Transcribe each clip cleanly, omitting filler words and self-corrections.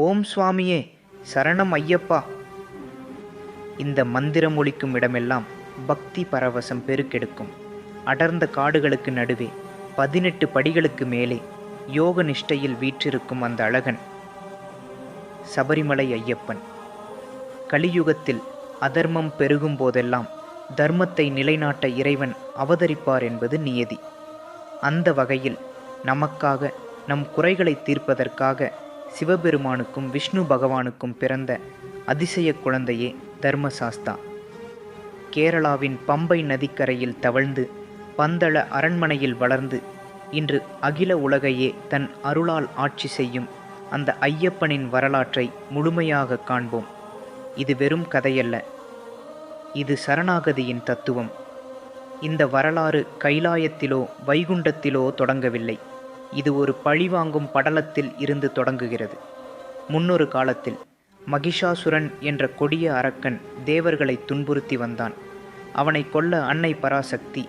ஓம் சுவாமியே, சரணம் ஐயப்பா. இந்த மந்திரம் ஒலிக்கும் இடமெல்லாம் பக்தி பரவசம் பெருக்கெடுக்கும். அடர்ந்த காடுகளுக்கு நடுவே 18 படிகளுக்கு மேலே யோக நிஷ்டையில் வீற்றிருக்கும் அந்த அழகன் சபரிமலை ஐயப்பன். கலியுகத்தில் அதர்மம் பெருகும் போதெல்லாம் தர்மத்தை நிலைநாட்ட இறைவன் அவதரிப்பார் என்பது நியதி. அந்த வகையில் நமக்காக, நம் குறைகளை தீர்ப்பதற்காக சிவபெருமானுக்கும் விஷ்ணு பகவானுக்கும் பிறந்த அதிசய குழந்தையே தர்மசாஸ்தா. கேரளாவின் பம்பை நதிக்கரையில் தவழ்ந்து பந்தள அரண்மனையில் வளர்ந்து இன்று அகில உலகையே தன் அருளால் ஆட்சி செய்யும் அந்த ஐயப்பனின் வரலாற்றை முழுமையாக காண்போம். இது வெறும் கதையல்ல, இது சரணாகதியின் தத்துவம். இந்த வரலாறு கைலாயத்திலோ வைகுண்டத்திலோ தொடங்கவில்லை. இது ஒரு பழிவாங்கும் படலத்தில் இருந்து தொடங்குகிறது. முன்னொரு காலத்தில் மகிஷாசுரன் என்ற கொடிய அரக்கன் தேவர்களை துன்புறுத்தி வந்தான். அவனை கொல்ல அன்னை பராசக்தி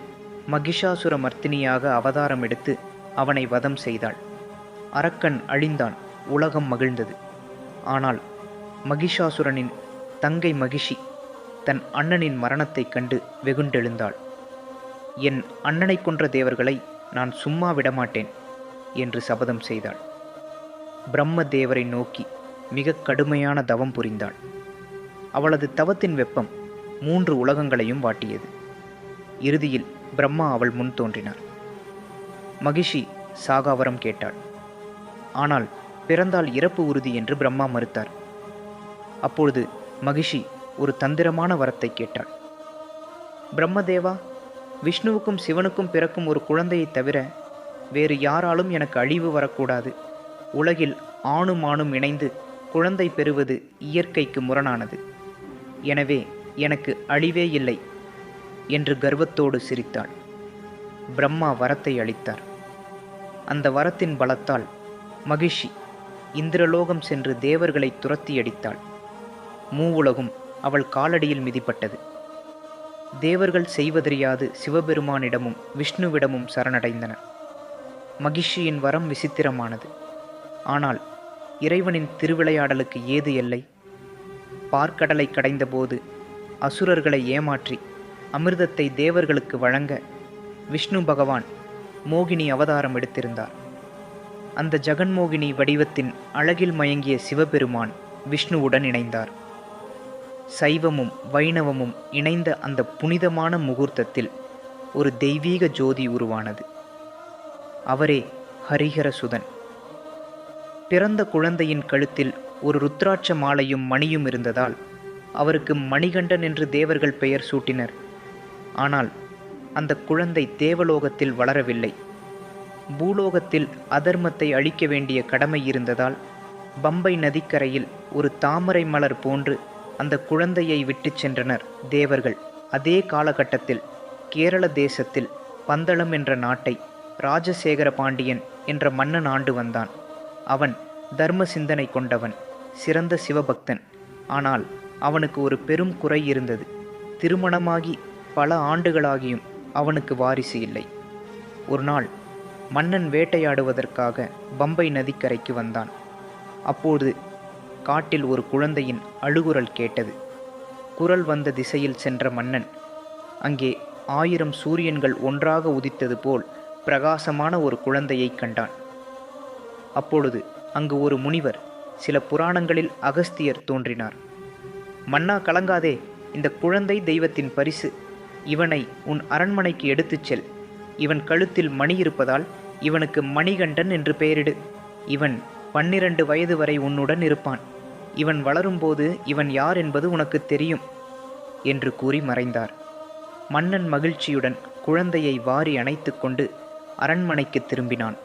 மகிஷாசுர மர்த்தினியாக அவதாரம் எடுத்து அவனை வதம் செய்தாள். அரக்கன் அழிந்தான், உலகம் மகிழ்ந்தது. ஆனால் மகிஷாசுரனின் தங்கை மகிஷி தன் அண்ணனின் மரணத்தைக் கண்டு வெகுண்டெழுந்தாள். என் அண்ணனை கொன்ற தேவர்களை நான் சும்மா விடமாட்டேன் என்று சபதம் செய்தாள். பிரம்ம தேவரை நோக்கி மிக கடுமையான தவம் புரிந்தாள். அவளது தவத்தின் வெப்பம் 3 உலகங்களையும் வாட்டியது. இறுதியில் பிரம்மா அவள் முன் தோன்றினார். மகிஷி சாகாவரம் கேட்டாள். ஆனால் பிறந்தால் இறப்பு உறுதி என்று பிரம்மா மறுத்தார். அப்பொழுது மகிஷி ஒரு தந்திரமான வரத்தை கேட்டாள். பிரம்மதேவா, விஷ்ணுவுக்கும் சிவனுக்கும் பிறக்கும் ஒரு குழந்தையைத் தவிர வேறு யாராலும் எனக்கு அழிவு வரக்கூடாது. உலகில் ஆணும் ஆணும் இணைந்து குழந்தை பெறுவது இயற்கைக்கு முரணானது. எனவே எனக்கு அழிவே இல்லை என்று கர்வத்தோடு சிரித்தாள். பிரம்மா வரத்தை அளித்தார். அந்த வரத்தின் பலத்தால் மகிஷி இந்திரலோகம் சென்று தேவர்களை துரத்தி அடித்தாள். மூவுலகும் அவள் காலடியில் மிதிப்பட்டது. தேவர்கள் செய்வதறியாது சிவபெருமானிடமும் விஷ்ணுவிடமும் சரணடைந்தனர். மகிஷியின் வரம் விசித்திரமானது. ஆனால் இறைவனின் திருவிளையாடலுக்கு ஏது எல்லை? பார்க்கடலை கடைந்தபோது அசுரர்களை ஏமாற்றி அமிர்தத்தை தேவர்களுக்கு வழங்க விஷ்ணு பகவான் மோகினி அவதாரம் எடுத்திருந்தார். அந்த ஜெகன்மோகினி வடிவத்தின் அழகில் மயங்கிய சிவபெருமான் விஷ்ணுவுடன் இணைந்தார். சைவமும் வைணவமும் இணைந்த அந்த புனிதமான முகூர்த்தத்தில் ஒரு தெய்வீக ஜோதி உருவானது. அவரே ஹரிஹரசுதன். பிறந்த குழந்தையின் கழுத்தில் ஒரு ருத்ராட்ச மாலையும் மணியும் இருந்ததால் அவருக்கு மணிகண்டன் என்று தேவர்கள் பெயர் சூட்டினர். ஆனால் அந்த குழந்தை தேவலோகத்தில் வளரவில்லை. பூலோகத்தில் அதர்மத்தை அழிக்க வேண்டிய கடமை இருந்ததால் பம்பை நதிக்கரையில் ஒரு தாமரை மலர் போன்று அந்த குழந்தையை விட்டு சென்றனர் தேவர்கள். அதே காலகட்டத்தில் கேரள தேசத்தில் பந்தளம் என்ற நாட்டை ராஜசேகர பாண்டியன் என்ற மன்னன் ஆண்டு வந்தான். அவன் தர்ம சிந்தனை கொண்டவன், சிறந்த சிவபக்தன். ஆனால் அவனுக்கு ஒரு பெரும் குறை இருந்தது. திருமணமாகி பல ஆண்டுகளாகியும் அவனுக்கு வாரிசு இல்லை. ஒரு நாள் மன்னன் வேட்டையாடுவதற்காக பம்பை நதிக்கரைக்கு வந்தான். அப்போது காட்டில் ஒரு குழந்தையின் அழுகுரல் கேட்டது. குரல் வந்த திசையில் சென்ற மன்னன் அங்கே 1000 சூரியன்கள் ஒன்றாக உதித்தது போல் பிரகாசமான ஒரு குழந்தையை கண்டான். அப்பொழுது அங்கு ஒரு முனிவர், சில புராணங்களில் அகஸ்தியர் தோன்றினார். மன்னா, கலங்காதே, இந்த குழந்தை தெய்வத்தின் பரிசு. இவனை உன் அரண்மனைக்கு எடுத்துச் செல். இவன் கழுத்தில் மணி இருப்பதால் இவனுக்கு மணிகண்டன் என்று பெயரிடு. இவன் 12 வயது வரை உன்னுடன் இருப்பான். இவன் வளரும்போது இவன் யார் என்பது உனக்கு தெரியும் என்று கூறி மறைந்தார். மன்னன் மகிழ்ச்சியுடன் குழந்தையை வாரி அணைத்து கொண்டு அரண்மனைக்கு திரும்பினான்.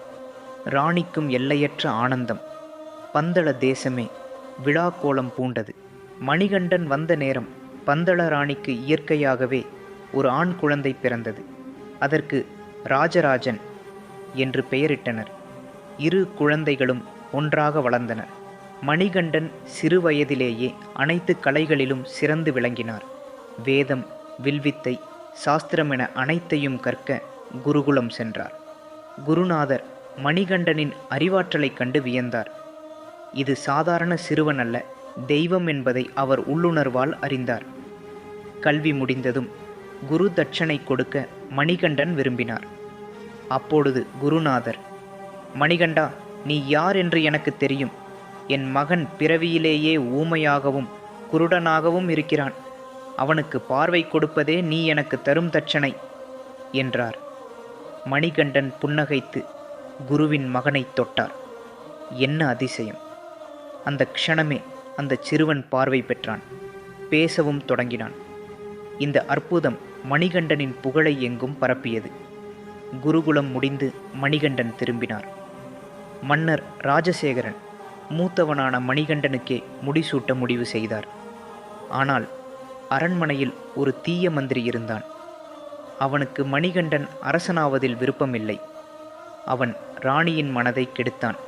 ராணிக்கும் எல்லையற்ற ஆனந்தம். பந்தள தேசமே விழா கோலம் பூண்டது. மணிகண்டன் வந்த நேரம் பந்தள ராணிக்கு இயற்கையாகவே ஒரு ஆண் குழந்தை பிறந்தது. அதற்கு ராஜராஜன் என்று பெயரிட்டனர். 2 குழந்தைகளும் ஒன்றாக வளர்ந்தனர். மணிகண்டன் சிறு வயதிலேயே அனைத்து கலைகளிலும் சிறந்து விளங்கினார். வேதம், வில்வித்தை, சாஸ்திரம் என அனைத்தையும் கற்க குருகுலம் சென்றார். குருநாதர் மணிகண்டனின் அறிவாற்றலைக் கண்டு வியந்தார். இது சாதாரண சிறுவன் அல்ல, தெய்வம் என்பதை அவர் உள்ளுணர்வால் அறிந்தார். கல்வி முடிந்ததும் குரு தட்சணை கொடுக்க மணிகண்டன் விரும்பினார். அப்பொழுது குருநாதர், மணிகண்டா, நீ யார் என்று எனக்கு தெரியும். என் மகன் பிறவியிலேயே ஊமையாகவும் குருடனாகவும் இருக்கிறான். அவனுக்கு பார்வை கொடுப்பதே நீ எனக்கு தரும் தட்சணை என்றார். மணிகண்டன் புன்னகைத்து குருவின் மகனைத் தொட்டார். என்ன அதிசயம்! அந்த க்ஷணமே அந்த சிறுவன் பார்வை பெற்றான். பேசவும் தொடங்கினான். இந்த அற்புதம் மணிகண்டனின் புகழை எங்கும் பரப்பியது. குருகுலம் முடிந்து மணிகண்டன் திரும்பினார். மன்னர் ராஜசேகரன் மூத்தவனான மணிகண்டனுக்கே முடிசூட்ட முடிவு செய்தார். ஆனால் அரண்மனையில் ஒரு தீய மந்திரி இருந்தான். அவனுக்கு மணிகண்டன் அரசனாவதில் விருப்பமில்லை. அவன் ராணியின் மனதை கெடுத்தான்.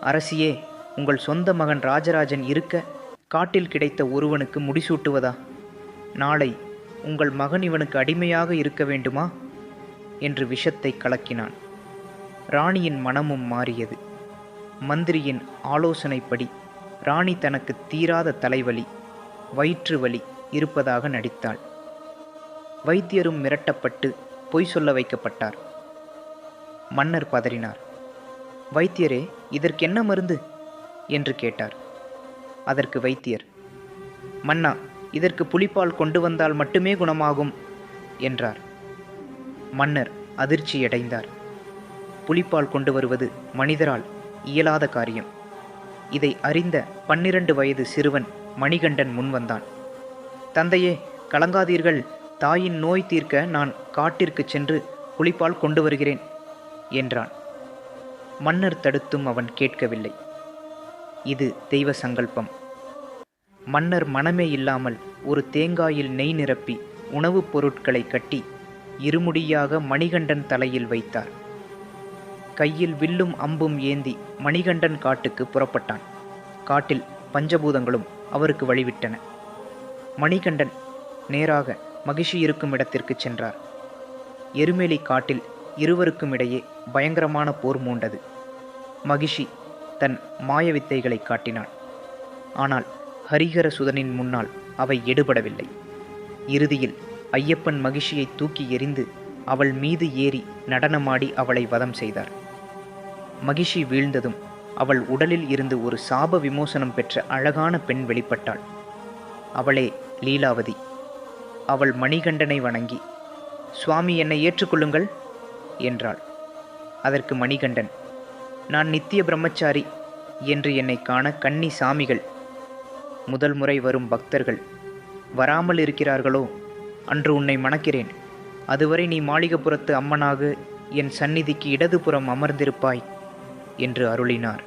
அரசியே, உங்கள் சொந்த மகன் ராஜராஜன் இருக்க காட்டில் கிடைத்த ஒருவனுக்கு முடிசூட்டுவதா? நாளை உங்கள் மகன் இவனுக்கு அடிமையாக இருக்க வேண்டுமா என்று விஷத்தை கலக்கினான். ராணியின் மனமும் மாறியது. மந்திரியின் ஆலோசனைப்படி ராணி தனக்கு தீராத தலைவலி, வயிற்று வலி இருப்பதாக நடித்தாள். வைத்தியரும் மிரட்டப்பட்டு பொய் சொல்ல வைக்கப்பட்டார். மன்னர் பதறினார். வைத்தியரே, இதற்கென்ன மருந்து என்று கேட்டார். அதற்கு வைத்தியர், மன்னா, இதற்கு புலிப்பால் கொண்டு வந்தால் மட்டுமே குணமாகும் என்றார். மன்னர் அதிர்ச்சியடைந்தார். புலிப்பால் கொண்டு வருவது மனிதரால் இயலாத காரியம். இதை அறிந்த 12 வயது சிறுவன் மணிகண்டன் முன்வந்தான். தந்தையே, கலங்காதீர்கள், தாயின் நோய் தீர்க்க நான் காட்டிற்கு சென்று புலிப்பால் கொண்டு வருகிறேன் என்றான். மன்னர் தடுத்தும் அவன் கேட்கவில்லை. இது தெய்வ சங்கல்பம். மன்னர் மனமே இல்லாமல் ஒரு தேங்காயில் நெய் நிரப்பி உணவுப் பொருட்களை கட்டி இருமுடியாக மணிகண்டன் தலையில் வைத்தார். கையில் வில்லும் அம்பும் ஏந்தி மணிகண்டன் காட்டுக்கு புறப்பட்டான். காட்டில் பஞ்சபூதங்களும் அவருக்கு வழிவிட்டன. மணிகண்டன் நேராக மகிஷி இருக்கும் இடத்திற்கு சென்றார். எருமேலி காட்டில் இருவருக்கும் இடையே பயங்கரமான போர் மூண்டது. மகிஷி தன் மாயவித்தைகளை காட்டினான். ஆனால் ஹரிஹர சுதனின் முன்னால் அவை எடுபடவில்லை. இறுதியில் ஐயப்பன் மகிஷியை தூக்கி எறிந்து அவள் மீது ஏறி நடனமாடி அவளை வதம் செய்தார். மகிஷி வீழ்ந்ததும் அவள் உடலில் இருந்து ஒரு சாப விமோசனம் பெற்ற அழகான பெண் வெளிப்பட்டாள். அவளே லீலாவதி. அவள் மணிகண்டனை வணங்கி, சுவாமி, என்னை ஏற்றுக்கொள்ளுங்கள் என்றாள். அதற்கு மணிகண்டன், நான் நித்திய பிரம்மச்சாரி என்று என்னை காண கன்னி சாமிகள், முதல் முறை வரும் பக்தர்கள் வராமல் இருக்கிறார்களோ, அன்று உன்னை மணக்கிறேன். அதுவரை நீ மாளிகப்புறத்து அம்மனாக என் சந்நிதிக்கு இடதுபுறம் அமர்ந்திருப்பாய் என்று அருளினார்.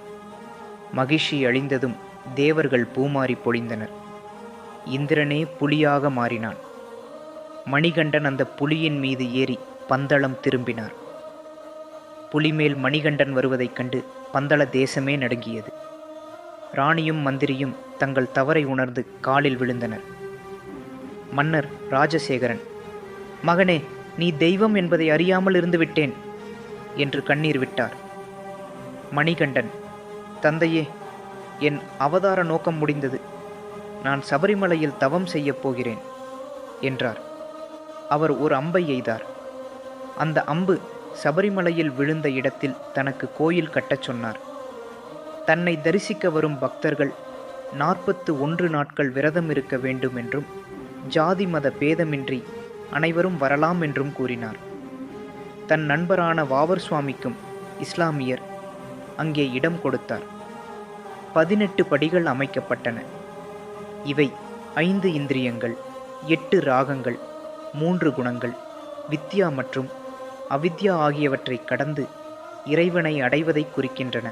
மகிஷி அழிந்ததும் தேவர்கள் பூமாரி பொழிந்தனர். இந்திரனே புலியாக மாறினான். மணிகண்டன் அந்த புலியின் மீது ஏறி பந்தளம் திரும்பினார். புலிமேல் மணிகண்டன் வருவதைக் கண்டு பந்தள தேசமே நடுங்கியது. ராணியும் மந்திரியும் தங்கள் தவறை உணர்ந்து காலில் விழுந்தனர். மன்னர் ராஜசேகரன், மகனே, நீ தெய்வம் என்பதை அறியாமல் இருந்து விட்டேன் என்று கண்ணீர் விட்டார். மணிகண்டன், தந்தையே, என் அவதார நோக்கம் முடிந்தது. நான் சபரிமலையில் தவம் செய்யப் போகிறேன் என்றார். அவர் ஒரு அம்பை எய்தார். அந்த அம்பு சபரிமலையில் விழுந்த இடத்தில் தனக்கு கோயில் கட்டச் சொன்னார். தன்னை தரிசிக்க வரும் பக்தர்கள் 41 நாட்கள் விரதம் இருக்க வேண்டும் என்றும் ஜாதி மத பேதமின்றி அனைவரும் வரலாம் என்றும் கூறினார். தன் நண்பரான வாவர் சுவாமிக்கும் இஸ்லாமியர் அங்கே இடம் கொடுத்தார். 18 படிகள் அமைக்கப்பட்டன. இவை 5 இந்திரியங்கள், 8 ராகங்கள், 3 குணங்கள், வித்யா மற்றும் அவித்யா ஆகியவற்றை கடந்து இறைவனை அடைவதை குறிக்கின்றன.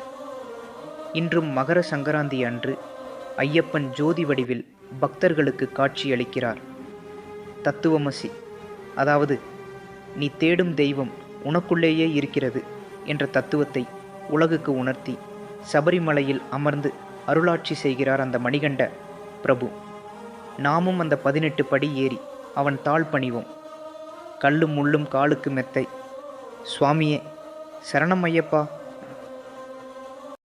இன்றும் மகர சங்கராந்தி அன்று ஐயப்பன் ஜோதி வடிவில் பக்தர்களுக்கு காட்சியளிக்கிறார். தத்துவமசி, அதாவது நீ தேடும் தெய்வம் உனக்குள்ளேயே இருக்கிறது என்ற தத்துவத்தை உலகுக்கு உணர்த்தி சபரிமலையில் அமர்ந்து அருளாட்சி செய்கிறார் அந்த மணிகண்ட பிரபு. நாமும் அந்த 18 படி ஏறி அவன் தாழ் பணிவோம். கல்லும் முள்ளும் காலுக்கு மெத்தை. சுவாமியே, சரணம் ஐயப்பா.